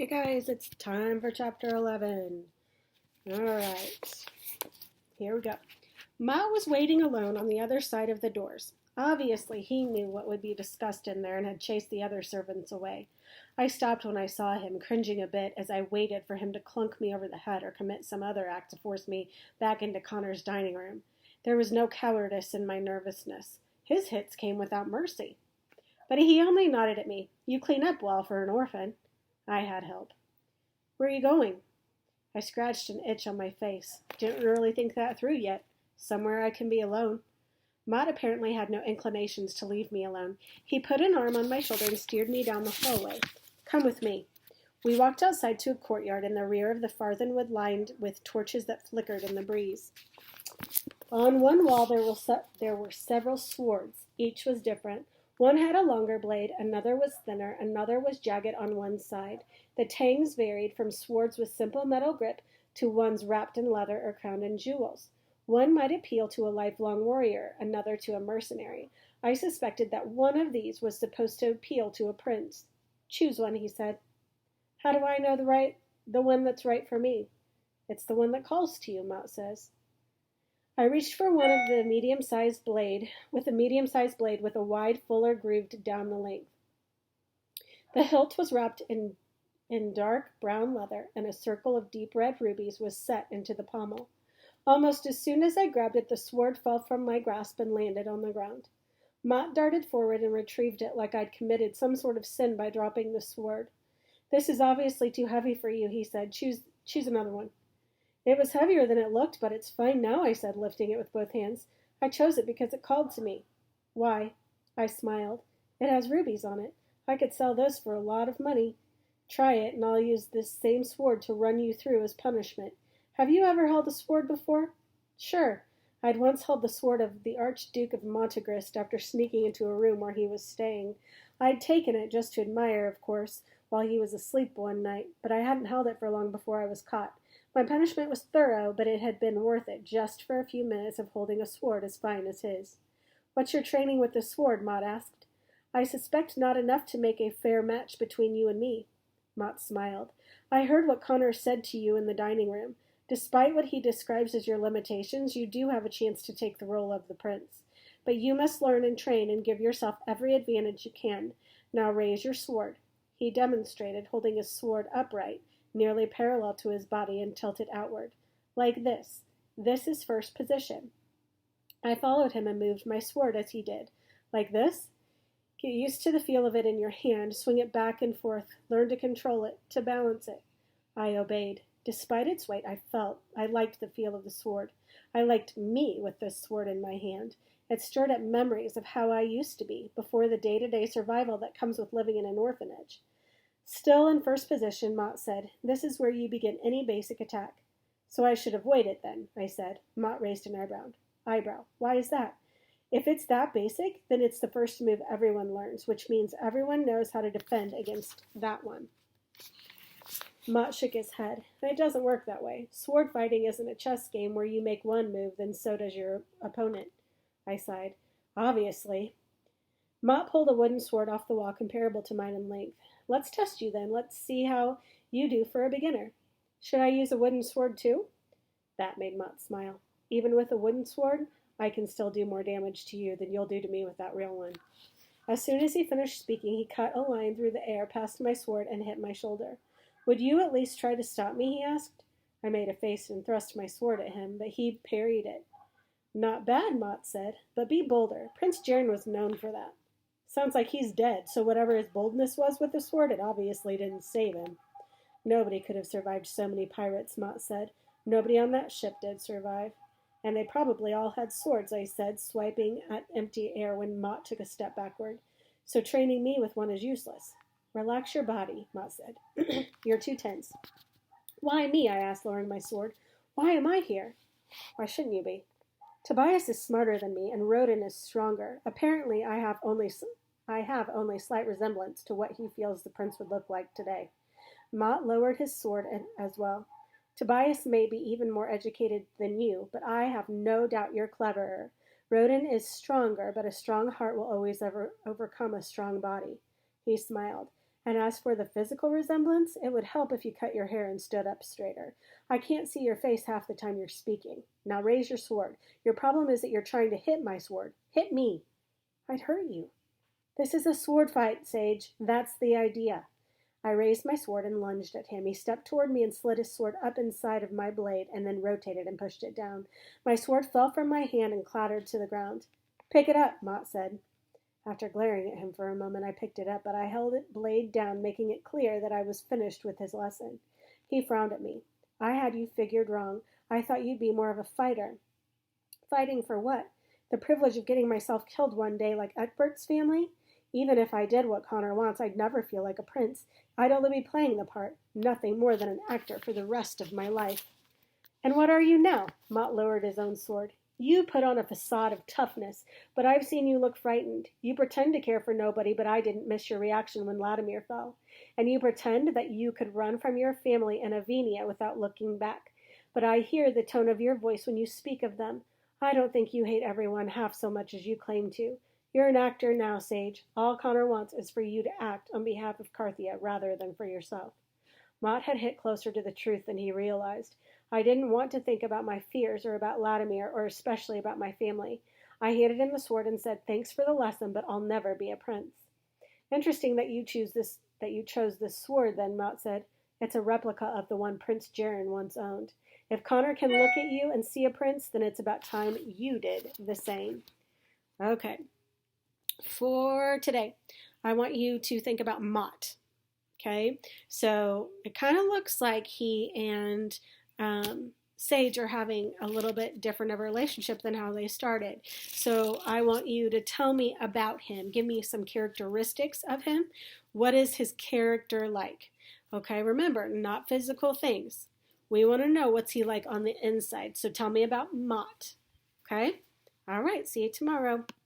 Hey guys, it's time for chapter 11. Alright, here we go. Ma was waiting alone on the other side of the doors. Obviously, he knew what would be discussed in there and had chased the other servants away. I stopped when I saw him, cringing a bit as I waited for him to clunk me over the head or commit some other act to force me back into Connor's dining room. There was no cowardice in my nervousness. His hits came without mercy. But he only nodded at me. You clean up well for an orphan. I had help. Where are you going? I scratched an itch on my face. Didn't really think that through yet. Somewhere I can be alone. Maud apparently had no inclinations to leave me alone. He put an arm on my shoulder and steered me down the hallway. Come with me. We walked outside to a courtyard in the rear of the farthen wood lined with torches that flickered in the breeze. On one wall there were several swords. Each was different. One had a longer blade, another was thinner, another was jagged on one side. The tangs varied from swords with simple metal grip to ones wrapped in leather or crowned in jewels. One might appeal to a lifelong warrior, another to a mercenary. I suspected that one of these was supposed to appeal to a prince. Choose one, he said. How do I know the one that's right for me? It's the one that calls to you, Mott says. I reached for one of the medium-sized blade with a wide fuller grooved down the length. The hilt was wrapped in dark brown leather, and a circle of deep red rubies was set into the pommel. Almost as soon as I grabbed it, the sword fell from my grasp and landed on the ground. Mott darted forward and retrieved it like I'd committed some sort of sin by dropping the sword. This is obviously too heavy for you, he said. Choose another one. It was heavier than it looked, but it's fine now, I said, lifting it with both hands. I chose it because it called to me. Why? I smiled. It has rubies on it. I could sell those for a lot of money. Try it, and I'll use this same sword to run you through as punishment. Have you ever held a sword before? Sure. I'd once held the sword of the Archduke of Montegrist after sneaking into a room where he was staying. I'd taken it just to admire, of course, while he was asleep one night, but I hadn't held it for long before I was caught. My punishment was thorough, but it had been worth it just for a few minutes of holding a sword as fine as his. What's your training with the sword? Mott asked. I suspect not enough to make a fair match between you and me. Mott smiled. I heard what Connor said to you in the dining room. Despite what he describes as your limitations, you do have a chance to take the role of the prince. But you must learn and train and give yourself every advantage you can. Now raise your sword. He demonstrated, holding his sword upright, nearly parallel to his body and tilted outward. Like this. This is first position. I followed him and moved my sword as he did. Like this? Get used to the feel of it in your hand, swing it back and forth, learn to control it, to balance it. I obeyed. Despite its weight, I liked the feel of the sword. I liked me with this sword in my hand. It stirred up memories of how I used to be, before the day-to-day survival that comes with living in an orphanage. Still in first position, Mott said, this is where you begin any basic attack. So I should have waited then, I said. Mott raised an eyebrow. Why is that? If it's that basic, then it's the first move everyone learns, which means everyone knows how to defend against that one. Mott shook his head. It doesn't work that way. Sword fighting isn't a chess game where you make one move, then so does your opponent. I sighed. Obviously. Mott pulled a wooden sword off the wall comparable to mine in length. Let's test you then. Let's see how you do for a beginner. Should I use a wooden sword too? That made Mott smile. Even with a wooden sword, I can still do more damage to you than you'll do to me with that real one. As soon as he finished speaking, he cut a line through the air past my sword and hit my shoulder. Would you at least try to stop me? He asked. I made a face and thrust my sword at him, but he parried it. Not bad, Mott said, but be bolder. Prince Jaren was known for that. Sounds like he's dead, so whatever his boldness was with the sword, it obviously didn't save him. Nobody could have survived so many pirates, Mott said. Nobody on that ship did survive. And they probably all had swords, I said, swiping at empty air when Mott took a step backward. So training me with one is useless. Relax your body, Mott said. You're too tense. Why me? I asked, lowering my sword. Why am I here? Why shouldn't you be? Tobias is smarter than me, and Rodin is stronger. Apparently, I have only slight resemblance to what he feels the prince would look like today. Mott lowered his sword as well. Tobias may be even more educated than you, but I have no doubt you're cleverer. Rodin is stronger, but a strong heart will always overcome a strong body. He smiled. And as for the physical resemblance, it would help if you cut your hair and stood up straighter. I can't see your face half the time you're speaking. Now raise your sword. Your problem is that you're trying to hit my sword. Hit me. I'd hurt you. This is a sword fight, Sage. That's the idea. I raised my sword and lunged at him. He stepped toward me and slid his sword up inside of my blade and then rotated and pushed it down. My sword fell from my hand and clattered to the ground. Pick it up, Mott said. After glaring at him for a moment, I picked it up, but I held it blade down, making it clear that I was finished with his lesson. He frowned at me. I had you figured wrong. I thought you'd be more of a fighter. Fighting for what? The privilege of getting myself killed one day like Eckbert's family? Even if I did what Connor wants, I'd never feel like a prince. I'd only be playing the part, nothing more than an actor for the rest of my life. And what are you now? Mott lowered his own sword. You put on a facade of toughness, but I've seen you look frightened. You pretend to care for nobody, but I didn't miss your reaction when Latimer fell. And you pretend that you could run from your family and Avenia without looking back. But I hear the tone of your voice when you speak of them. I don't think you hate everyone half so much as you claim to. You're an actor now, Sage. All Connor wants is for you to act on behalf of Carthia rather than for yourself. Mott had hit closer to the truth than he realized. I didn't want to think about my fears or about Latimer or especially about my family. I handed him the sword and said, "Thanks for the lesson, but I'll never be a prince." Interesting that you chose this sword, then, Mott said. It's a replica of the one Prince Jaren once owned. If Connor can look at you and see a prince, then it's about time you did the same. Okay. For today, I want you to think about Mott. Okay, so it kind of looks like he and Sage are having a little bit different of a relationship than how they started. So I want you to tell me about him. Give me some characteristics of him. What is his character like? Okay, remember, not physical things. We want to know what's he like on the inside. So tell me about Mott. Okay? All right, see you tomorrow.